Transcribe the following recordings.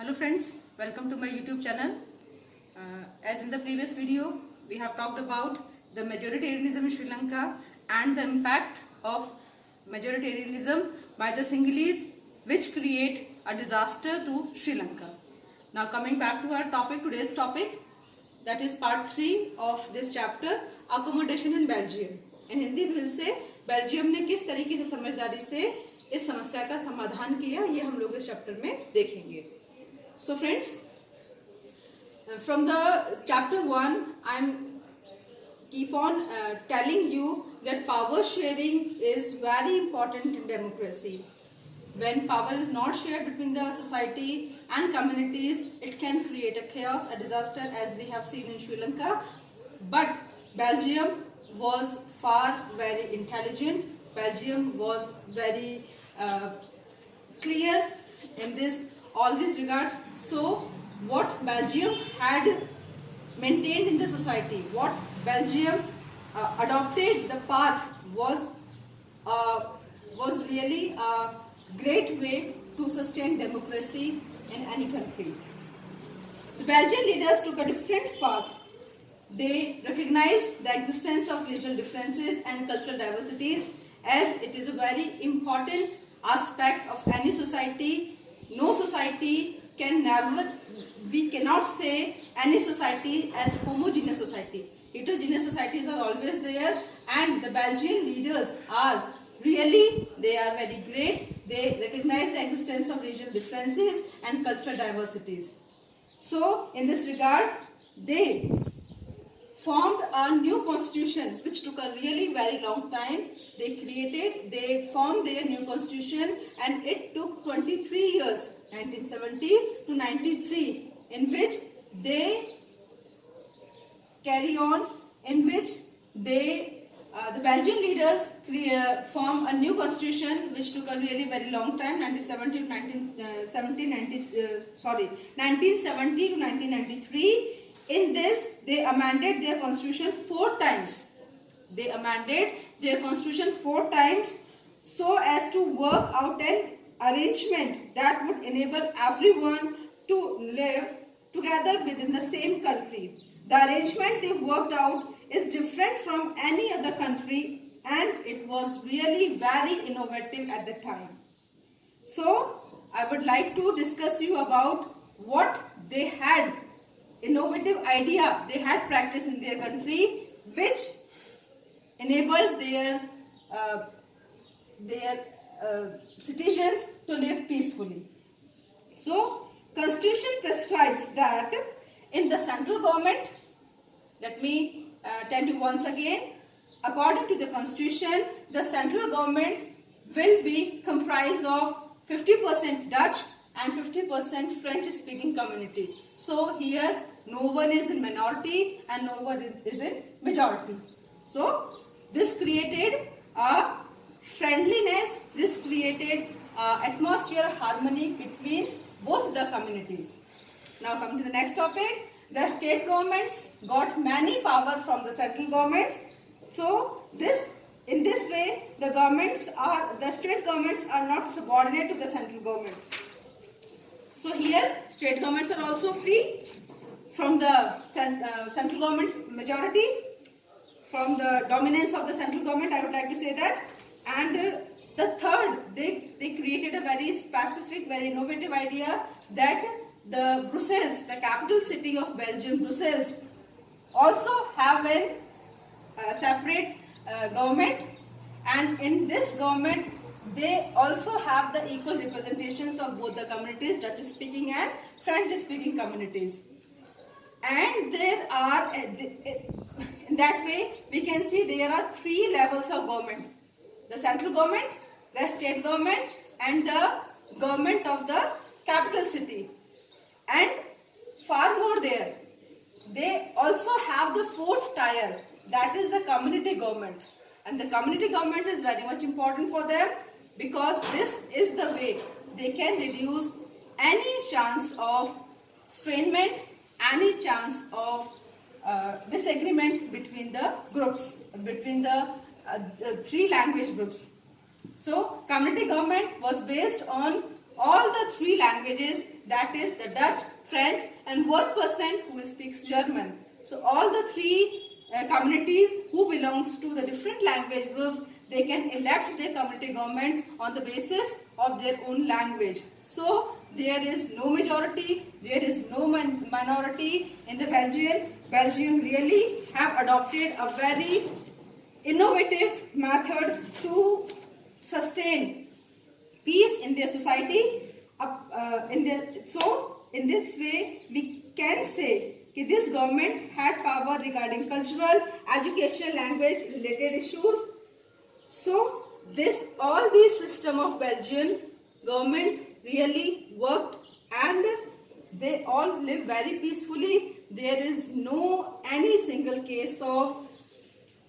Hello friends, welcome to my YouTube channel. As in the previous video, we have talked about the majoritarianism in Sri Lanka and the impact of majoritarianism by the Sinhalese, which create a disaster to Sri Lanka. Now coming back to our topic, today's topic, that is part 3 of this chapter, accommodation in Belgium. In Hindi we will say Belgium ने किस तरीके से समझदारी से इस समस्या का समाधान किया, ये हम लोग इस चैप्टर में देखेंगे. So friends, from the chapter 1, I'm keep on telling you that power sharing is very important in democracy. When power is not shared between the society and communities, it can create a chaos, a disaster, as we have seen in Sri Lanka. But Belgium was very intelligent. Belgium was very clear in all these regards. So what Belgium had maintained in the society, what Belgium adopted the path was really a great way to sustain democracy in any country. The Belgian leaders took a different path. They recognized the existence of regional differences and cultural diversities, as it is a very important aspect of any society. No society we cannot say any society as homogeneous society. Heterogeneous societies are always there, and the Belgian leaders are very great. They recognize the existence of regional differences and cultural diversities. So in this regard, they formed a new constitution, which took a very long time. They formed their new constitution, and it took 23 years, 1970 to 93, in which they carry on, in which they, the Belgian leaders form a new constitution, which took a very long time, 1970 to 1993. In this, they amended their constitution 4 times. They amended their constitution 4 times so as to work out an arrangement that would enable everyone to live together within the same country. The arrangement they worked out is different from any other country, and it was really very innovative at the time. So, I would like to discuss you about what they had, innovative idea they had practiced in their country, which enabled their citizens to live peacefully. So, Constitution prescribes that in the central government, let me tell you once again, according to the Constitution, the central government will be comprised of 50% Dutch and 50% French-speaking community. So here, no one is in minority and no one is in majority. So this created a friendliness, this created an atmosphere of harmony between both the communities. Now coming to the next topic, the state governments got many power from the central governments. So in this way, the state governments are not subordinate to the central government. So here, state governments are also free from the central government majority, from the dominance of the central government, I would like to say that. And the third, they created a very specific, very innovative idea that the Brussels, the capital city of Belgium, Brussels, also have a separate government, and in this government they also have the equal representations of both the communities, Dutch-speaking and French-speaking communities. And there are, in that way, we can see there are 3 levels of government. The central government, the state government, and the government of the capital city. And far more there, they also have the 4th tier, that is the community government. And the community government is very much important for them, because this is the way they can reduce any chance of strainment, any chance of disagreement between the groups, between the 3 language groups. So community government was based on all the three languages, that is the Dutch, French, and 1% who speaks German. So all the three communities who belongs to the different language groups, they can elect their community government on the basis of their own language. So there is no majority, there is no minority in the Belgium. Belgium really have adopted a very innovative method to sustain peace in their society. So in this way we can say that this government had power regarding cultural, education, language related issues. So all these system of Belgian government really worked, and they all live very peacefully. There is no any single case of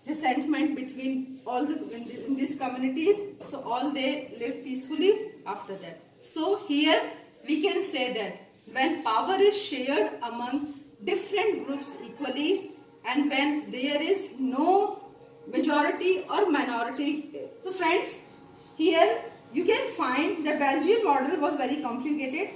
resentment between all in these communities. So all they live peacefully after that. So here we can say that when power is shared among different groups equally, and when there is no majority or minority. So friends, here you can find the Belgian model was very complicated.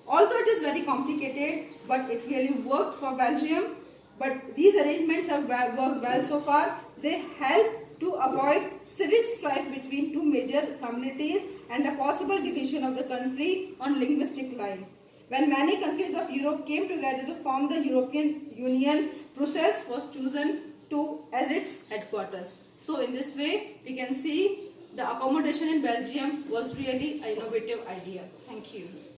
Although it is very complicated, but it really worked for Belgium. But these arrangements have worked well so far. They help to avoid civic strife between two major communities and a possible division of the country on linguistic line. When many countries of Europe came together to form the European Union, Brussels was chosen as its headquarters. So in this way, we can see the accommodation in Belgium was really an innovative idea. Thank you.